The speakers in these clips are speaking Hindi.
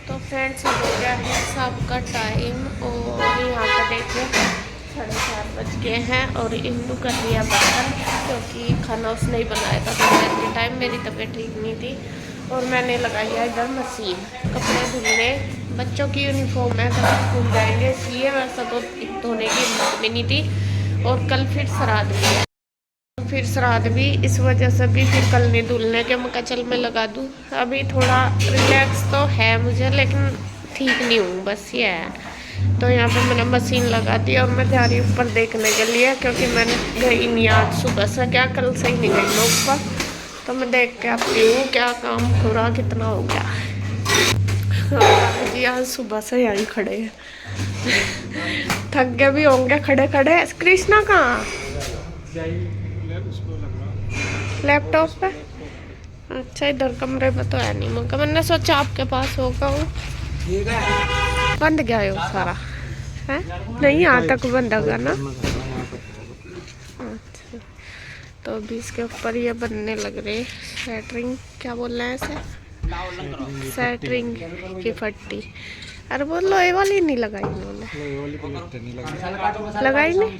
तो फ्रेंड्स हो गया है शाम का टाइम और यहाँ पर देखिए 4:30 बज गए हैं और इंदू कर लिया बर्तन क्योंकि खाना उसने ही बनाया था दोपहर के टाइम। मेरी तबीयत ठीक नहीं थी और मैंने लगाई है इधर मशीन कपड़े धुलने। बच्चों की यूनिफॉर्म है कल स्कूल जाएंगे इसलिए वैसा तो धोने की हिम्मत भी नहीं थी और कल फिर श्राद्ध भी है। फिर श्राद्ध भी इस वजह से भी फिर कल नहीं धुलने के मैं चल मैं लगा दूँ। अभी थोड़ा रिलैक्स तो है मुझे लेकिन ठीक नहीं हूँ बस ये है। तो यहाँ पे मैंने मशीन लगा दी और मैं जा रही हूँ ऊपर देखने के लिए क्योंकि मैंने गई नहीं आज सुबह से, क्या कल से ही नहीं गई मैं ऊपर। तो मैं देख के आती हूँ क्या काम पूरा कितना हो गया। जी आज सुबह से यहीं खड़े हैं, थक गए भी होंगे खड़े खड़े। कृष्णा कहाँ? लैपटॉप पे। अच्छा इधर कमरे में तो है नहीं, मगर मैंने सोचा आपके पास होगा। वो बंद गया है वो सारा है नहीं यहाँ तक बंद होगा ना। अच्छा तो अभी इसके ऊपर ये बनने लग रहे सेटरिंग, क्या बोल रहे हैं ऐसे, सेटरिंग की फट्टी। अरे वो लोहे वाली नहीं लगाई उन्होंने, लगाई नहीं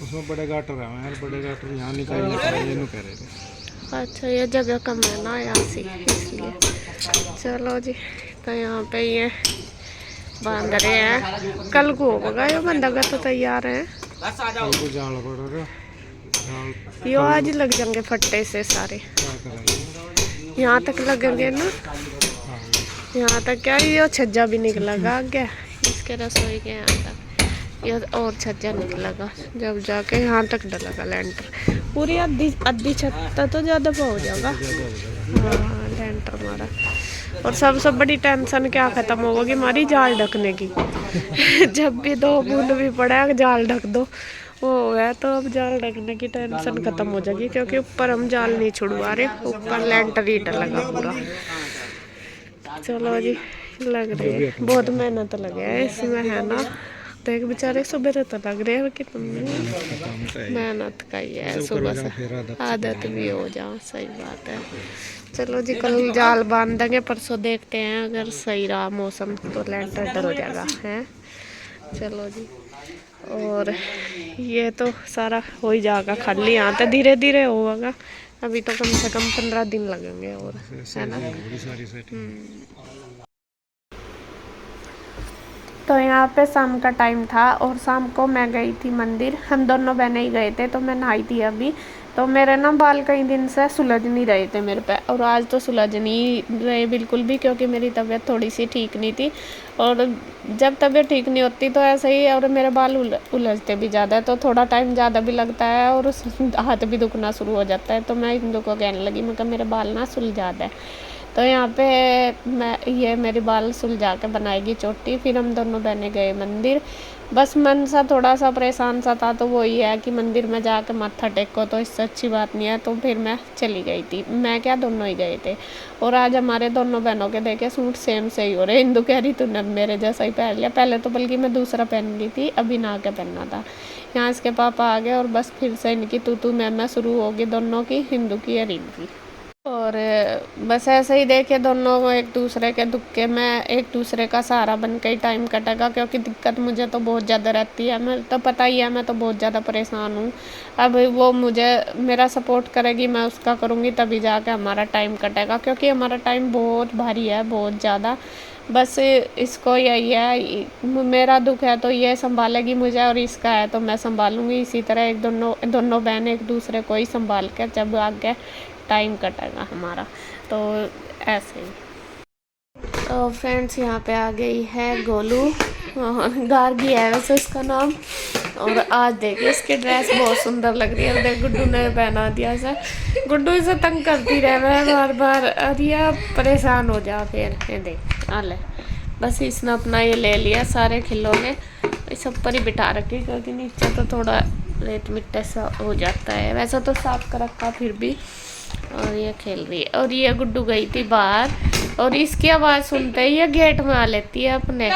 उसमें बड़े गाटर है, बड़े गाटर यहाँ निकालने कह रहे थे। अच्छा ये जगह कम है ना यहाँ से इसलिए। चलो जी तो यहाँ पे ये बांध रहे हैं, कल को होगा ये बंधा तो तैयार है। यो आज लग जाएंगे फट्टे से सारे, यहाँ तक लगेंगे ना, यहाँ तक क्या ये छज्जा भी निकलेगा क्या इसके रसोई के यहाँ तक, ये और छज्जा निकलेगा जब जाके यहाँ तक डलेगा लेंटर। पूरी आधी छत तो ज़्यादा हो जाएगा। हाँ लेंटर हमारा। और सबसे बड़ी टेंशन क्या ख़त्म होगी हमारी, जाल ढकने की। जब भी 2 बूंद भी पड़ा जाल ढक दो वो है, तो अब जाल ढकने की टेंशन ख़त्म हो जाएगी क्योंकि ऊपर हम जाल नहीं छुड़वा रहे, ऊपर लेंटर ही डलेगा पूरा। चलो जी लग रही है बहुत मेहनत लगे है इसमें है ना, तो एक बेचारे सुबह तो लग रहे हैं कि मेहनत का ही है, सुबह से आदत भी हो जाओ। सही बात है। चलो जी कल जाल बांध देंगे, परसों देखते हैं अगर सही रहा मौसम तो लेंटर डल जाएगा है। चलो जी और ये तो सारा हो ही जाएगा खाली, यहाँ तो धीरे धीरे होगा, अभी तो कम से कम 15 दिन लगेंगे और है ना। तो यहाँ पे शाम का टाइम था और शाम को मैं गई थी मंदिर, हम दोनों बहनें ही गए थे। तो मैं नहाई थी अभी, तो मेरे ना बाल कई दिन से सुलझ नहीं रहे थे मेरे पे, और आज तो सुलझ नहीं रहे बिल्कुल भी क्योंकि मेरी तबीयत थोड़ी सी ठीक नहीं थी। और जब तबीयत ठीक नहीं होती तो ऐसे ही, और मेरे बाल उलझते भी ज़्यादा है तो थोड़ा टाइम ज़्यादा भी लगता है और हाथ भी दुखना शुरू हो जाता है। तो मैं इंदू को कहने लगी, मैं मेरे बाल ना सुलझाते हैं। तो यहाँ पे मैं ये मेरी बाल सुलझा के बनाएगी चोटी। फिर हम दोनों बहनें गए मंदिर। बस मन सा थोड़ा सा परेशान सा था, तो वो ही है कि मंदिर में जाके माथा टेको तो इससे अच्छी बात नहीं है। तो फिर मैं चली गई थी, मैं क्या दोनों ही गए थे। और आज हमारे दोनों बहनों के देखे सूट सेम से ही हो रहे। इंदू कह रही तूने मेरे जैसा ही पहन लिया, पहले तो बल्कि मैं दूसरा पहन ली थी, अभी ना के पहनना था। यहाँ इसके पापा आ गए और बस फिर से इनकी तू मैं शुरू होगी दोनों की, हिंदू की और इनकी। और बस ऐसे ही देखे दोनों एक दूसरे के दुख के, मैं एक दूसरे का सहारा बन के ही टाइम कटेगा क्योंकि दिक्कत मुझे तो बहुत ज़्यादा रहती है। मैं तो पता ही है मैं तो बहुत ज़्यादा परेशान हूँ। अब वो मुझे मेरा सपोर्ट करेगी, मैं उसका करूँगी, तभी जाके हमारा टाइम कटेगा क्योंकि हमारा टाइम बहुत भारी है, बहुत ज़्यादा। बस इसको यही है, मेरा दुख है तो ये संभालेगी मुझे और इसका है तो मैं संभालूंगी। इसी तरह एक दोनों बहन एक दूसरे को ही संभाल कर जब आगे टाइम कटेगा हमारा, तो ऐसे ही। तो फ्रेंड्स यहाँ पे आ गई है गोलू, गार्गी है वैसे उसका नाम। और आज देखिए इसकी ड्रेस बहुत सुंदर लग रही है, देख गुड्डू ने पहना दिया इसे। गुड्डू इसे तंग करती रहे बार बार, अरे परेशान हो जा फिर। ये देख आले बस इसने अपना ये ले लिया सारे खिलौने, इस ऊपर ही बिठा रखी क्योंकि नीचे तो थोड़ा रेत मिट्टी सा हो जाता है, वैसा तो साफ कर रखा फिर भी। और ये खेल रही है। और ये गुड्डू गई थी बाहर और इसकी आवाज़ सुनते ही ये गेट में आ लेती है अपने,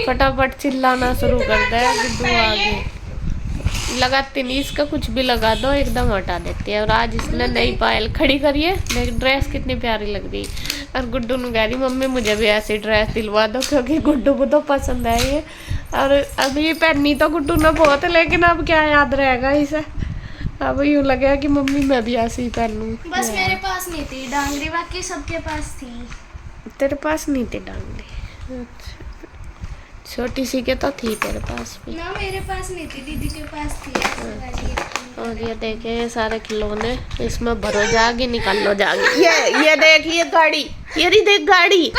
फटाफट चिल्लाना शुरू कर दे। गुड्डू आ गई, लगाती नहीं, इसका कुछ भी लगा दो एकदम हटा देती है। और आज इसने नई पायल खड़ी करी है, ड्रेस कितनी प्यारी लग रही है। और गुड्डू ने कह रही मम्मी मुझे भी ऐसी ड्रेस दिलवा दो, क्योंकि गुड्डू को तो पसंद है ये। और अभी पहनी तो गुड्डू ने बहुत, लेकिन अब क्या याद रहेगा इसे। अब यूँ लगेगा कि मम्मी मैं भी ऐसे ही पहनूं। बस मेरे पास नहीं थी डांगरी, बाकी सबके पास थी। तेरे पास नहीं थी डांगरी? छोटी सी के तो थी तेरे पास भी। ना मेरे पास नहीं थी, दीदी के पास थी। और ये देखे ये सारे खिलौने, इसमें भरो जागी निकाल लो जागी। ये देख ये गाड़ी, ये नहीं देख गाड़ी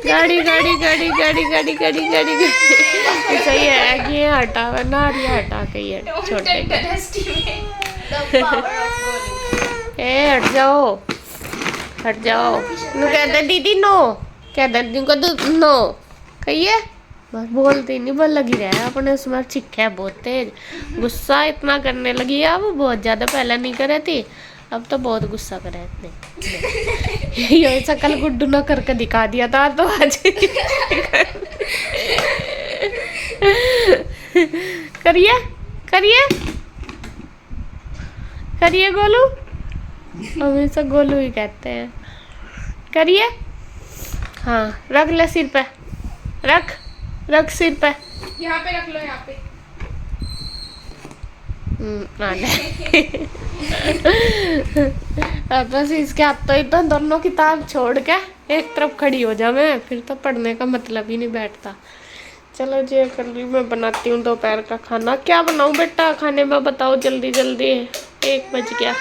गाड़ी गाड़ी गाड़ी गाड़ी गाड़ी गाड़ी गाड़ी सही है कि ये हटा ना, ये हटा के ये छोटे ए हट जाओ हट जाओ। नु कहते दीदी नो, कहते दीदी नो कहिए, बस बोलती नहीं, बस लगी रहे अपने उसमें। चिक्का है बहुत तेज, गुस्सा इतना करने लगी है अब, बहुत ज्यादा पहले नहीं करे थी, अब तो बहुत गुस्सा करे इतने। ये शकल गुड्डू ना करके दिखा दिया था तो आज करिए करिए करिए गोलू, हमेशा गोलू ही कहते हैं। करिए, हाँ रख ले सिर पे, रख रख सिर पे, यहाँ पे रख लो, यहाँ पे। बस इसके हाथ तो इतना दोनों किताब छोड़ के एक तरफ खड़ी हो जा, मैं फिर तो पढ़ने का मतलब ही नहीं बैठता। चलो जी कर ली, मैं बनाती हूँ दोपहर का खाना। क्या बनाऊँ बेटा खाने में, बताओ जल्दी जल्दी, 1 बज गया।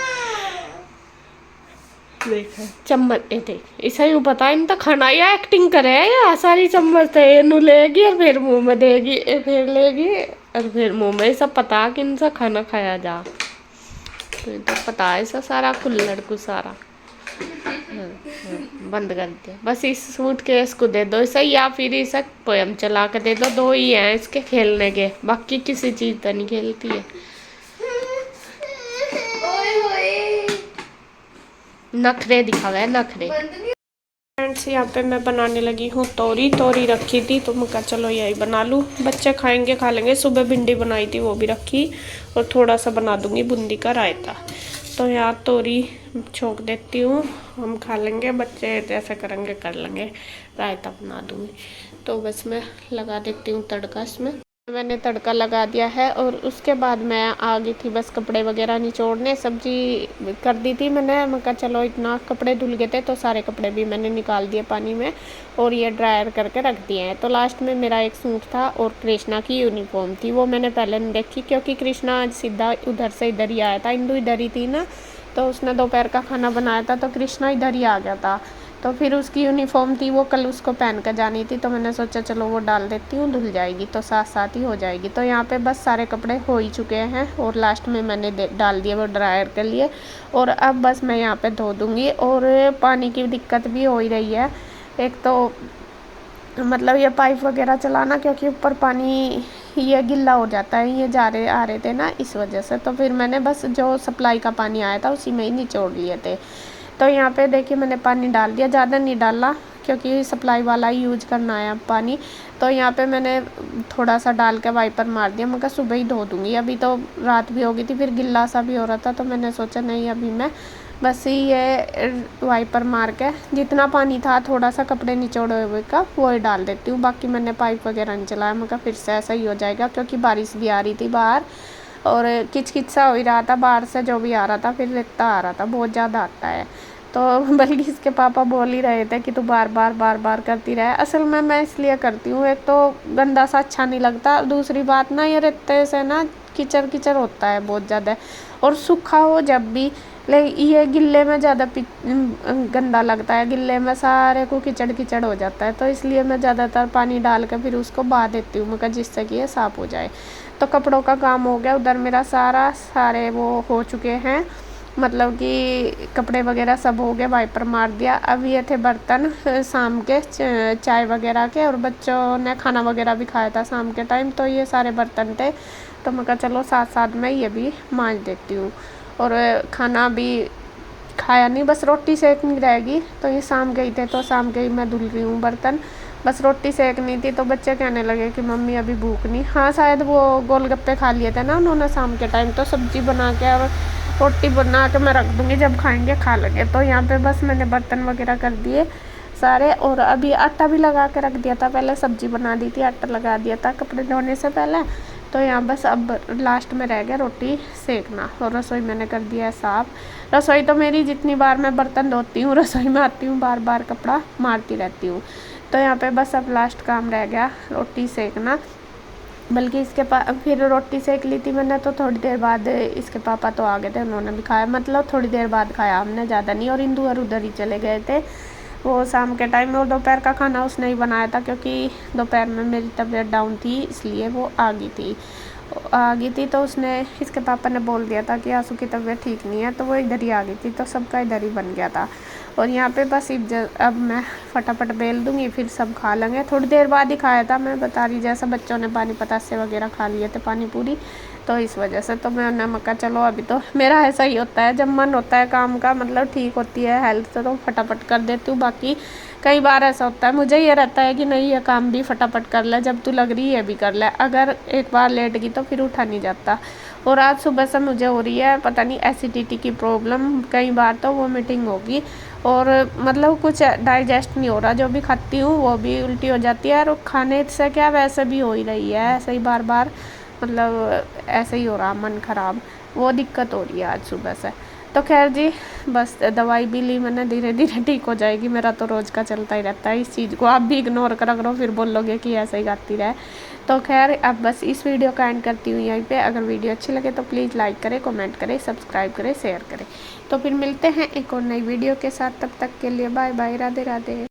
देख चम्मच देख ऐसा ही पता इन तो खाना या एक्टिंग करे या सारी चम्मच थे इनू लेगी और फिर मुंह में देगी, फिर लेगी और फिर मुंह में। सब पता कि इनसा खाना खाया जा, तो पता है ऐसा सारा कुल्लड़ को सारा। बंद कर दे बस, इस सूट के इसको दे दो इसे, या फिर इसे पोयम चला के दे दो, 2 ही हैं इसके खेलने के, बाकी किसी चीज तो नहीं खेलती है। नखरे दिखावे है नखरे। फ्रेंड्स यहाँ पे मैं बनाने लगी हूँ तोरी, तोरी रखी थी तो मैं कहा चलो यही बना लूँ, बच्चे खाएंगे खा लेंगे। सुबह भिंडी बनाई थी वो भी रखी, और थोड़ा सा बना दूंगी बूंदी का रायता। तो यहाँ तोरी छोंक देती हूँ, हम खा लेंगे, बच्चे जैसे करेंगे कर लेंगे, रायता बना दूंगी। तो बस मैं लगा देती हूँ तड़का इसमें। मैंने तड़का लगा दिया है और उसके बाद मैं आ गई थी बस कपड़े वगैरह निचोड़ने। सब्जी कर दी थी मैं कहा चलो इतना कपड़े धुल गए थे तो सारे कपड़े भी मैंने निकाल दिए पानी में और ये ड्रायर करके रख दिए हैं। तो लास्ट में मेरा एक सूट था और कृष्णा की यूनिफॉर्म थी, वो मैंने पहले नहीं देखी क्योंकि कृष्णा आज सीधा उधर से इधर ही आया था, इंदू इधर ही थी ना, तो उसने दोपहर का खाना बनाया था तो कृष्णा इधर ही आ गया था। तो फिर उसकी यूनिफॉर्म थी वो कल उसको पहन कर जानी थी, तो मैंने सोचा चलो वो डाल देती हूँ, धुल जाएगी तो साथ साथ ही हो जाएगी। तो यहाँ पे बस सारे कपड़े हो ही चुके हैं और लास्ट में मैंने डाल दिए वो ड्रायर के लिए, और अब बस मैं यहाँ पे धो दूँगी। और पानी की दिक्कत भी हो ही रही है, एक तो मतलब ये पाइप वगैरह चलाना, क्योंकि ऊपर पानी ये गिल्ला हो जाता है, ये आ रहे थे ना इस वजह से। तो फिर मैंने बस जो सप्लाई का पानी आया था उसी में ही निचोड़ लिए थे। तो यहाँ पे देखिए मैंने पानी डाल दिया, ज़्यादा नहीं डाला क्योंकि सप्लाई वाला ही यूज करना है पानी। तो यहाँ पे मैंने थोड़ा सा डाल के वाइपर मार दिया, मैं कहा सुबह ही धो दूँगी, अभी तो रात भी हो गई थी, फिर गिल्ला सा भी हो रहा था, तो मैंने सोचा नहीं अभी मैं बस ही ये वाइपर मार के जितना पानी था थोड़ा सा कपड़े निचोड़े हुए का वो ही डाल देती हूँ। बाकी मैंने पाइप वगैरह नहीं चलाया, मैं कहा फिर से ऐसा ही हो जाएगा क्योंकि बारिश भी आ रही थी बाहर और किच सा हो ही रहा था बाहर से जो भी आ रहा था, फिर रेता आ रहा था, बहुत ज़्यादा आता है। तो बल्कि इसके पापा बोल ही रहे थे कि तू बार बार करती रहे। असल में मैं इसलिए करती हूँ, एक तो गंदा सा अच्छा नहीं लगता, दूसरी बात ना ये रेते से ना कीचड़ होता है बहुत ज़्यादा, और सूखा हो जब भी, लेकिन ये गिल्ले में ज़्यादा गंदा लगता है, गिल्ले में सारे को कीचड़ हो जाता है। तो इसलिए मैं ज़्यादातर पानी डाल कर फिर उसको बहा देती हूँ, मैं जिससे कि ये साफ़ हो जाए। तो कपड़ों का काम हो गया, उधर मेरा सारे वो हो चुके हैं, मतलब कि कपड़े वगैरह सब हो गए, वाइपर मार दिया। अब ये थे बर्तन शाम के चाय वगैरह के, और बच्चों ने खाना वगैरह भी खाया था शाम के टाइम, तो ये सारे बर्तन थे। तो मैं कहा चलो साथ साथ में ये भी मांज देती हूँ। और खाना भी खाया नहीं, बस रोटी सेकनी रहेगी। तो ये शाम गई थे तो शाम गई मैं धुल रही हूँ बर्तन, बस रोटी सेकनी थी। तो बच्चे कहने लगे कि मम्मी अभी भूख नहीं, हाँ शायद वो गोलगप्पे खा लिए थे ना उन्होंने शाम के टाइम, तो सब्जी बना के और रोटी बना के मैं रख दूँगी, जब खाएंगे खा लेंगे। तो यहाँ पे बस मैंने बर्तन वगैरह कर दिए सारे, और अभी आटा भी लगा के रख दिया था। पहले सब्जी बना दी थी, आटा लगा दिया था कपड़े धोने से पहले। तो यहाँ बस अब लास्ट में रह गया रोटी सेकना, और रसोई मैंने कर दिया है साफ़। रसोई तो मेरी जितनी बार मैं बर्तन धोती हूँ, रसोई में आती हूँ, बार बार कपड़ा मारती रहती हूँ। तो यहाँ पे बस अब लास्ट काम रह गया रोटी सेकना। बल्कि इसके फिर रोटी सेक ली थी मैंने, तो थोड़ी देर बाद इसके पापा तो आ गए थे, उन्होंने भी खाया, मतलब थोड़ी देर बाद खाया हमने, ज़्यादा नहीं। और इंदू और उधर ही चले गए थे वो शाम के टाइम में। और दोपहर का खाना उसने ही बनाया था, क्योंकि दोपहर में मेरी तबीयत डाउन थी, इसलिए वो आ गई थी। तो उसने, इसके पापा ने बोल दिया था कि आंसू की तबीयत ठीक नहीं है, तो वो इधर ही आ गई थी, तो सबका इधर ही बन गया था। और यहाँ पे बस अब मैं फटाफट बेल दूँगी, फिर सब खा लेंगे। थोड़ी देर बाद ही खाया था, मैं बता रही, जैसा बच्चों ने पानी पतासे वगैरह खा लिए थे, पानी पूरी, तो इस वजह से। तो मैंने मक्का चलो अभी तो मेरा ऐसा ही होता है, जब मन होता है काम का, मतलब ठीक होती है हेल्थ तो फटाफट कर देती हूँ। बाकी कई बार ऐसा होता है, मुझे ये रहता है कि नहीं ये काम भी फटाफट कर ले, जब तू लग रही है भी कर ले, अगर एक बार लेट गई तो फिर उठा नहीं जाता। और आज सुबह से मुझे हो रही है पता नहीं एसिडिटी की प्रॉब्लम, कई बार तो वोमिटिंग होगी, और मतलब कुछ डाइजेस्ट नहीं हो रहा, जो भी खाती हूँ वो भी उल्टी हो जाती है। और खाने से क्या, वैसे भी हो ही रही है ऐसे ही बार बार, मतलब ऐसे ही हो रहा मन ख़राब, वो दिक्कत हो रही है आज सुबह से। तो खैर जी, बस दवाई भी ली मैंने, धीरे धीरे ठीक हो जाएगी। मेरा तो रोज़ का चलता ही रहता है, इस चीज़ को आप भी इग्नोर करो, फिर बोलोगे कि ऐसे ही गाती रहे। तो खैर अब बस इस वीडियो का एंड करती हूँ यहीं पे। अगर वीडियो अच्छी लगे तो प्लीज़ लाइक करें, कमेंट करें, सब्सक्राइब करें, शेयर करें। तो फिर मिलते हैं एक और नई वीडियो के साथ, तब तक के लिए बाय बाय, राधे राधे।